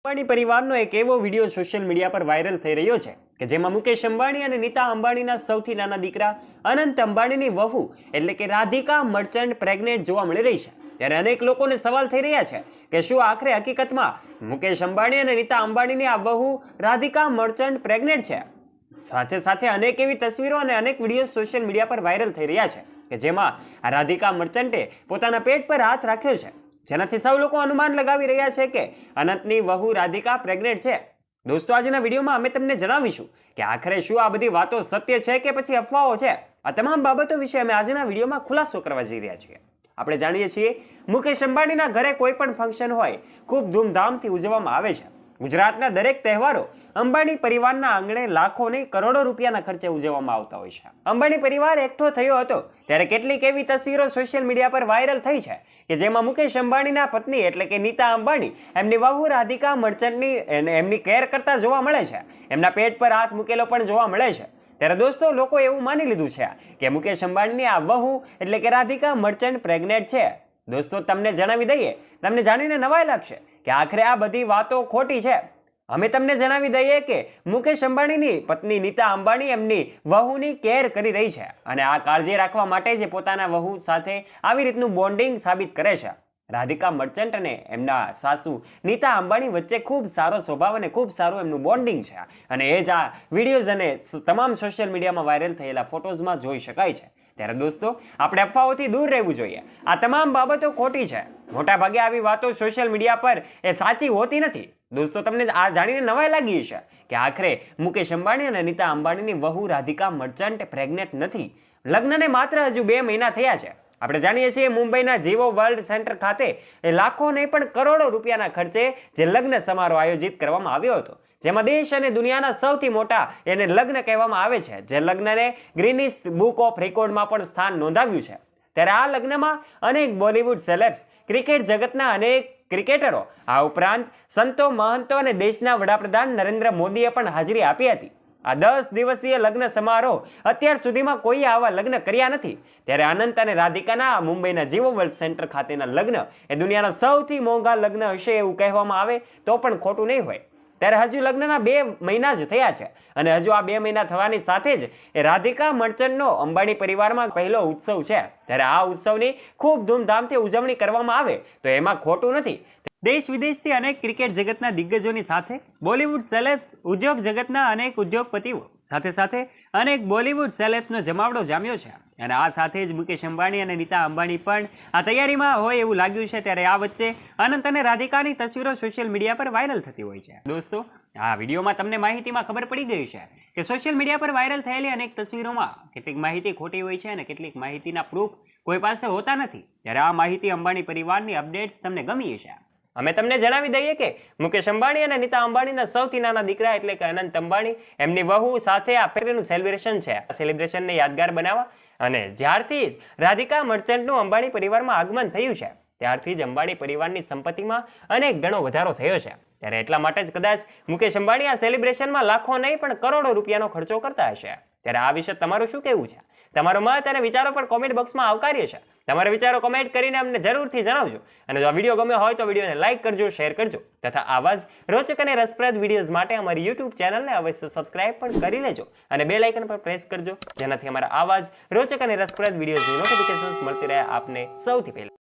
અંબાણી પરિવારનો એક એવો વિડીયો સોશિયલ મીડિયા પર વાયરલ થઈ રહ્યો છે કે જેમાં મુકેશ અંબાણી અને નીતા અંબાણીના સૌથી નાના દીકરા અનંત અંબાણીની વહુ એટલે કે રાધિકા મર્ચન્ટ પ્રેગ્નેન્ટ જોવા મળી રહી છે। ત્યારે અનેક લોકોને સવાલ થઈ રહ્યા છે કે શું આખરે હકીકતમાં મુકેશ અંબાણી અને નીતા અંબાણીની આ વહુ રાધિકા મર્ચન્ટ પ્રેગ્નેન્ટ છે। સાથે સાથે અનેક એવી તસવીરો અને અનેક વિડીયો સોશિયલ મીડિયા પર વાયરલ થઈ રહ્યા છે કે જેમાં આ રાધિકા મર્ચન્ટે પોતાના પેટ પર હાથ રાખ્યો છે, જેનાથી સૌ લોકો અનુમાન લગાવી રહ્યા છે કે અનંતની વહુ રાધિકા પ્રેગ્નેન્ટ છે। દોસ્તો, આજના વિડીયોમાં અમે તમને જણાવીશું કે આખરે શું આ બધી વાતો સત્ય છે કે પછી અફવાઓ છે। આ તમામ બાબતો વિશે અમે આજના વિડીયોમાં ખુલાસો કરવા જઈ રહ્યા છીએ। આપણે જાણીએ છીએ મુકેશ અંબાણીના ઘરે કોઈ પણ ફંક્શન હોય ખૂબ ધૂમધામથી ઉજવવામાં આવે છે। ગુજરાતના દરેક તહેવારો અંબાણી પરિવારના આંગણે લાખો નહીં કરોડો રૂપિયાના ખર્ચે ઉજવવામાં આવતા હોય છે। અંબાણી પરિવાર એકઠો થયો હતો ત્યારે કેટલીક એવી તસવીરો સોશિયલ મીડિયા પર વાયરલ થઈ છે કે જેમાં મુકેશ અંબાણીના પત્ની એટલે કે નીતા અંબાણી એમની વહુ રાધિકા મર્ચન્ટની એમની કેર કરતા જોવા મળે છે। એમના પેટ પર હાથ મૂકેલો પણ જોવા મળે છે। ત્યારે દોસ્તો, લોકો એવું માની લીધું છે કે મુકેશ અંબાણીની આ વહુ એટલે કે રાધિકા મર્ચન્ટ પ્રેગ્નેન્ટ છે। દોસ્તો, તમને જણાવી દઈએ, તમને જાણીને નવાઈ લાગશે કે આખરે આ બધી વાતો ખોટી છે। અમે તમને જણાવી દઈએ કે મુકેશ અંબાણીની પત્ની નીતા અંબાણી એમની વહુની કેર કરી રહી છે અને આ કાળજી રાખવા માટે જ પોતાના વહુ સાથે આવી રીતનું બોન્ડિંગ સાબિત કરે છે। રાધિકા મર્ચન્ટ અને એમના સાસુ નીતા અંબાણી વચ્ચે ખૂબ સારો સ્વભાવ અને ખૂબ સારું એમનું બોન્ડિંગ છે અને એ જ આ વિડીયોઝ અને તમામ સોશિયલ મીડિયામાં વાયરલ થયેલા ફોટોઝમાં જોઈ શકાય છે। ત્યારે દોસ્તો, આપણે અફવાઓથી દૂર રહેવું જોઈએ। આ તમામ બાબતો ખોટી છે। મોટાભાગે આવી વાતો સોશિયલ મીડિયા પર એ સાચી હોતી નથી। દોસ્તો, તમને આ જાણીને નવાઈ લાગી છે કે આખરે મુકેશ અંબાણી અને નીતા અંબાણીની વહુ રાધિકા મર્ચન્ટ પ્રેગ્નેન્ટ નથી। લગ્નને માત્ર હજુ 2 મહિના થયા છે। આપણે જાણીએ છીએ મુંબઈના જીવો વર્લ્ડ સેન્ટર ખાતે લાખો નહીં પણ કરોડો રૂપિયાના ખર્ચે જે લગ્ન સમારોહ આયોજિત કરવામાં આવ્યો હતો, જેમાં દેશ અને દુનિયાના સૌથી મોટા એને લગ્ન કહેવામાં આવે છે, જે લગ્નને ગ્રીનિસ બુક ઓફ રેકોર્ડમાં પણ સ્થાન નોંધાવ્યું છે। ત્યારે આ લગ્નમાં અનેક બોલિવૂડ સેલેબ્સ, ક્રિકેટ જગતના અનેક ક્રિકેટરો, આ ઉપરાંત સંતો, મહંતો અને દેશના વડાપ્રધાન નરેન્દ્ર મોદીએ પણ હાજરી આપી હતી। આ 10 દિવસીય લગ્ન સમારોહ અત્યાર સુધીમાં કોઈએ આવા લગ્ન કર્યા નથી। ત્યારે અનંત અને રાધિકાના મુંબઈના જીવો વર્લ્ડ સેન્ટર ખાતેના લગ્ન એ દુનિયાના સૌથી મોંઘા લગ્ન હશે એવું કહેવામાં આવે તો પણ ખોટું નહીં હોય। ત્યારે હજુ લગ્નના 2 મહિના જ થયા છે અને હજુ આ 2 મહિના થવાની સાથે જ એ રાધિકા મર્ચન્ટનો અંબાણી પરિવારમાં પહેલો ઉત્સવ છે। ત્યારે આ ઉત્સવની ખૂબ ધૂમધામથી ઉજવણી કરવામાં આવે તો એમાં ખોટું નથી। દેશ વિદેશથી અનેક ક્રિકેટ જગતના દિગ્ગજોની સાથે બોલિવૂડ સેલેબ્સ, ઉદ્યોગ જગતના અનેક ઉદ્યોગપતિઓ સાથે સાથે અનેક બોલિવૂડ સેલેબ્સનો જમાવડો જામ્યો છે અને આ સાથે જ મુકેશ અંબાણી અને નીતા અંબાણી પણ આ તૈયારીમાં હોય એવું લાગ્યું છે। ત્યારે આ વચ્ચે અનંત અને રાધિકાની તસવીરો સોશિયલ મીડિયા પર વાયરલ થતી હોય છે। દોસ્તો, આ વિડીયોમાં તમને માહિતીમાં ખબર પડી ગઈ છે કે સોશિયલ મીડિયા પર વાયરલ થયેલી અનેક તસવીરોમાં કેટલીક માહિતી ખોટી હોય છે અને કેટલીક માહિતીના પ્રૂફ કોઈ પાસે હોતા નથી। ત્યારે આ માહિતી અંબાણી પરિવારની અપડેટ્સ તમને ગમી છે। અમે તમને જણાવી દઈએ કે મુકેશ અંબાણી અને નીતા અંબાણીના સૌથી નાના દીકરા એટલે કે અનંત અંબાણી એમની વહુ સાથે આ પહેલું સેલિબ્રેશન છે। આ સેલિબ્રેશનને યાદગાર બનાવવા અને જ્યારથી જ રાધિકા મર્ચન્ટનું અંબાણી પરિવારમાં આગમન થયું છે ત્યારથી જ અંબાણી પરિવારની સંપત્તિમાં અનેક ગણો વધારો થયો છે। ત્યારે એટલા માટે જ કદાચ મુકેશ અંબાણી આ સેલિબ્રેશનમાં લાખો નહીં પણ કરોડો રૂપિયાનો ખર્ચો કરતા હશે। ત્યારે આ વિશે તમારું શું કહેવું છે? તમારો મત અને વિચારો પણ કોમેન્ટ બોક્સમાં આવકાર્ય છે। તમારા વિચારો કોમેન્ટ કરીને અમને જરૂરથી જણાવજો અને જો આ વિડીયો ગમ્યો હોય તો વિડીયોને લાઇક કરજો, શેર કરજો તથા આવા જ રોચક અને રસપ્રદ વિડીયોઝ માટે અમારી યુટ્યુબ ચેનલને અવશ્ય સબસ્ક્રાઇબ પણ કરી લેજો અને બેલ આઇકન પર પ્રેસ કરજો, જેનાથી અમારા આવા જ રોચક અને રસપ્રદ વિડીયોઝની નોટિફિકેશન્સ મળતી રહે આપને સૌથી પહેલા।